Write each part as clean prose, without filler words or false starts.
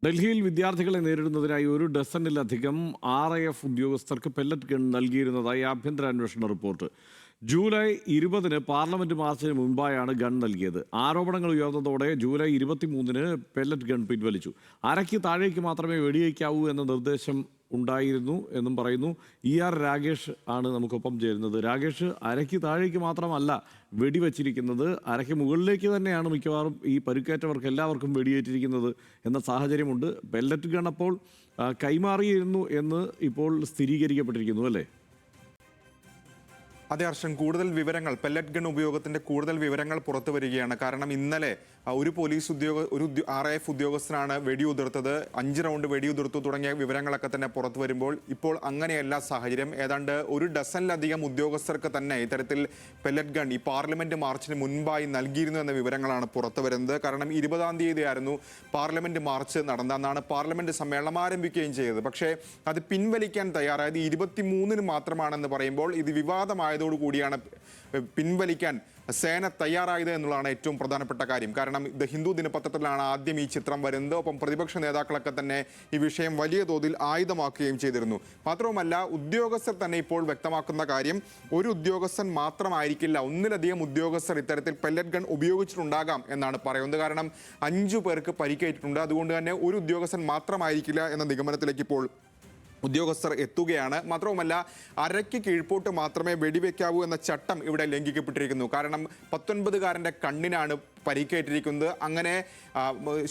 ഡൽഹിയിൽ വിദ്യാർത്ഥികളെ നേരിടുന്നതിനായി ഒരു ഡസനിലധികം RAF ഉദ്യോഗസ്ഥർക്ക് പെല്ലറ്റ് ഗൺ നൽകിയിരുന്നതായി ആഭ്യന്തര അന്വേഷണ റിപ്പോർട്ട്. ജൂലൈ 20-ന് പാർലമെന്റ് മാർച്ചിന് മുൻപായാണ് ഗൺ നൽകിയത്. ആരോപണങ്ങൾ ഉയർന്നതോടെ ജൂലൈ 23-ന് പെല്ലറ്റ് ഗൺ പിൻവലിച്ചു. അരയ്ക്ക് താഴേക്ക് മാത്രമേ വെടിവയ്ക്കാവൂ എന്ന നിർദ്ദേശം ഉണ്ടായിരുന്നു എന്നും പറയുന്നു. രാകേഷ് ആണ് നമുക്കൊപ്പം ചേരുന്നത്. രാകേഷ്, അരയ്ക്ക് താഴേക്ക് മാത്രമല്ല വെടിവെച്ചിരിക്കുന്നത്, അരയ്ക്ക് മുകളിലേക്ക് തന്നെയാണ് മിക്കവാറും ഈ പരുക്കേറ്റവർക്ക് എല്ലാവർക്കും വെടിയേറ്റിരിക്കുന്നത് എന്ന സാഹചര്യമുണ്ട്. പെല്ലറ്റ് ഗൺ അപ്പോൾ കൈമാറിയിരുന്നു എന്ന് ഇപ്പോൾ സ്ഥിരീകരിക്കപ്പെട്ടിരിക്കുന്നു, അല്ലേ? അതെ ഹർഷൻ, കൂടുതൽ വിവരങ്ങൾ പെല്ലറ്റ് ഗൺ ഉപയോഗത്തിന്റെ കൂടുതൽ വിവരങ്ങൾ പുറത്തു വരികയാണ്. കാരണം ഇന്നലെ ഒരു RAF ഉദ്യോഗസ്ഥനാണ് വെടിയുതിർത്തത്, 5 റൗണ്ട് വെടിയുതിർത്തു തുടങ്ങിയ വിവരങ്ങളൊക്കെ തന്നെ പുറത്തു വരുമ്പോൾ ഇപ്പോൾ അങ്ങനെയല്ല സാഹചര്യം. ഏതാണ്ട് ഒരു ഡസനിലധികം ഉദ്യോഗസ്ഥർക്ക് തന്നെ ഇത്തരത്തിൽ പെല്ലറ്റ് ഗൺ ഈ പാർലമെന്റ് മാർച്ചിന് മുൻപായി നൽകിയിരുന്നു എന്ന വിവരങ്ങളാണ് പുറത്തു വരുന്നത്. കാരണം 20-ാം തീയതിയായിരുന്നു പാർലമെന്റ് മാർച്ച് നടന്നതെന്നാണ് പാർലമെന്റ് സമ്മേളനം ആരംഭിക്കുകയും ചെയ്തത്. പക്ഷേ അത് പിൻവലിക്കാൻ തയ്യാറായത് 23-ന് മാത്രമാണെന്ന് പറയുമ്പോൾ ഇത് വിവാദമായതോടുകൂടിയാണ് പിൻവലിക്കാൻ സേന തയ്യാറായത് എന്നുള്ളതാണ് ഏറ്റവും പ്രധാനപ്പെട്ട കാര്യം. കാരണം ദ ഹിന്ദു ദിനപത്രത്തിലാണ് ആദ്യം ഈ ചിത്രം വരുന്നത്. ഒപ്പം പ്രതിപക്ഷ നേതാക്കളൊക്കെ തന്നെ ഈ വിഷയം വലിയ തോതിൽ ആയുധമാക്കുകയും ചെയ്തിരുന്നു. മാത്രവുമല്ല, ഉദ്യോഗസ്ഥർ തന്നെ ഇപ്പോൾ വ്യക്തമാക്കുന്ന കാര്യം, ഒരു ഉദ്യോഗസ്ഥൻ മാത്രമായിരിക്കില്ല, ഒന്നിലധികം ഉദ്യോഗസ്ഥർ ഇത്തരത്തിൽ പെല്ലറ്റ് ഗൺ ഉപയോഗിച്ചിട്ടുണ്ടാകാം എന്നാണ് പറയുന്നത്. കാരണം 5 പേർക്ക് പരിക്കേറ്റിട്ടുണ്ട്. അതുകൊണ്ട് തന്നെ ഒരു ഉദ്യോഗസ്ഥൻ മാത്രമായിരിക്കില്ല എന്ന നിഗമനത്തിലേക്ക് ഇപ്പോൾ ഉദ്യോഗസ്ഥർ എത്തുകയാണ്. മാത്രവുമല്ല, അരയ്ക്ക് കീഴ്പോട്ട് മാത്രമേ വെടിവെക്കാവൂ എന്ന ചട്ടം ഇവിടെ ലംഘിക്കപ്പെട്ടിരിക്കുന്നു. കാരണം 19-കാരൻ്റെ കണ്ണിനാണ് പരിക്കേറ്റിരിക്കുന്നത്. അങ്ങനെ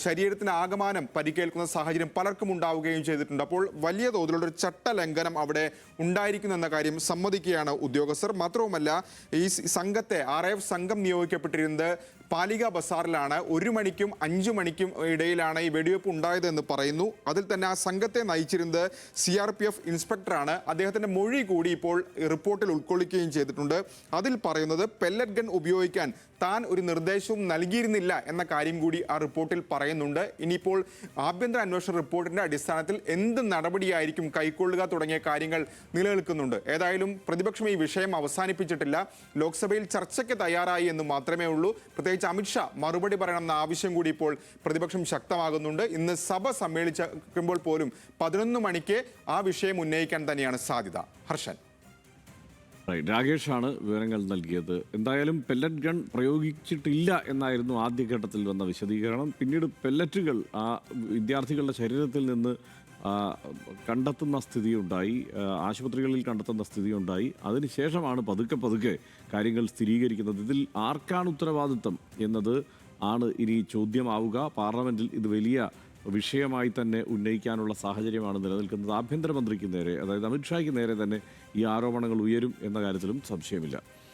ശരീരത്തിന് ആകമാനം പരിക്കേൽക്കുന്ന സാഹചര്യം പലർക്കും ഉണ്ടാവുകയും ചെയ്തിട്ടുണ്ട്. അപ്പോൾ വലിയ തോതിലുള്ളൊരു ചട്ടലംഘനം അവിടെ ഉണ്ടായിരിക്കുന്നു എന്ന കാര്യം സമ്മതിക്കുകയാണ് ഉദ്യോഗസ്ഥർ. മാത്രവുമല്ല, ഈ സംഘത്തെ RAF സംഘം നിയോഗിക്കപ്പെട്ടിരുന്നത് പാലിക ബസാറിലാണ്. 1 മണിക്കും 5 മണിക്കും ഇടയിലാണ് ഈ വെടിവെപ്പ് ഉണ്ടായതെന്ന് പറയുന്നു. അതിൽ തന്നെ ആ സംഘത്തെ നയിച്ചിരുന്നത് CRPF ഇൻസ്പെക്ടറാണ്. അദ്ദേഹത്തിൻ്റെ മൊഴി കൂടി ഇപ്പോൾ റിപ്പോർട്ടിൽ ഉൾക്കൊള്ളിക്കുകയും ചെയ്തിട്ടുണ്ട്. അതിൽ പറയുന്നത് പെല്ലറ്റ് ഗൺ ഉപയോഗിക്കാൻ താൻ ഒരു നിർദ്ദേശവും നൽകിയിരുന്നില്ല എന്ന കാര്യം കൂടി ആ റിപ്പോർട്ടിൽ പറയുന്നുണ്ട്. ഇനിയിപ്പോൾ ആഭ്യന്തര അന്വേഷണ റിപ്പോർട്ടിൻ്റെ അടിസ്ഥാനത്തിൽ എന്ത് നടപടിയായിരിക്കും കൈക്കൊള്ളുക തുടങ്ങിയ കാര്യങ്ങൾ നിലനിൽക്കുന്നുണ്ട്. ഏതായാലും പ്രതിപക്ഷം ഈ വിഷയം അവസാനിപ്പിച്ചിട്ടില്ല. ലോക്സഭയിൽ ചർച്ചയ്ക്ക് തയ്യാറായി എന്ന് മാത്രമേ ഉള്ളൂ. പ്രത്യേകിച്ച് അമിത്ഷാ മറുപടി പറയണമെന്ന ആവശ്യം കൂടി ഇപ്പോൾ പ്രതിപക്ഷം ശക്തമാകുന്നുണ്ട്. ഇന്ന് സഭ സമ്മേളിക്കുമ്പോൾ പോലും 11 മണിക്ക് ആ വിഷയം ഉന്നയിക്കാൻ തന്നെയാണ് സാധ്യത. ഹർഷൻ. രാകേഷാണ് വിവരങ്ങൾ നൽകിയത്. എന്തായാലും പെല്ലറ്റ് ഗൺ പ്രയോഗിച്ചിട്ടില്ല എന്നായിരുന്നു ആദ്യഘട്ടത്തിൽ വന്ന വിശദീകരണം. പിന്നീട് പെല്ലറ്റുകൾ ആ വിദ്യാർത്ഥികളുടെ ശരീരത്തിൽ നിന്ന് കണ്ടെത്തുന്ന സ്ഥിതിയുണ്ടായി, ആശുപത്രികളിൽ കണ്ടെത്തുന്ന സ്ഥിതിയുണ്ടായി. അതിനുശേഷമാണ് പതുക്കെ കാര്യങ്ങൾ സ്ഥിരീകരിക്കുന്നത്. ഇതിൽ ആർക്കാണ് ഉത്തരവാദിത്തം എന്നത് ആണ് ഇനി ചോദ്യമാവുക. പാർലമെൻറ്റിൽ ഇത് വലിയ വിഷയമായി തന്നെ ഉന്നയിക്കാനുള്ള സാഹചര്യമാണ് നിലനിൽക്കുന്നത്. ആഭ്യന്തരമന്ത്രിക്ക് നേരെ, അതായത് അമിത്ഷായ്ക്ക് നേരെ തന്നെ ഈ ആരോപണങ്ങൾ ഉയരും എന്ന കാര്യത്തിലും സംശയമില്ല.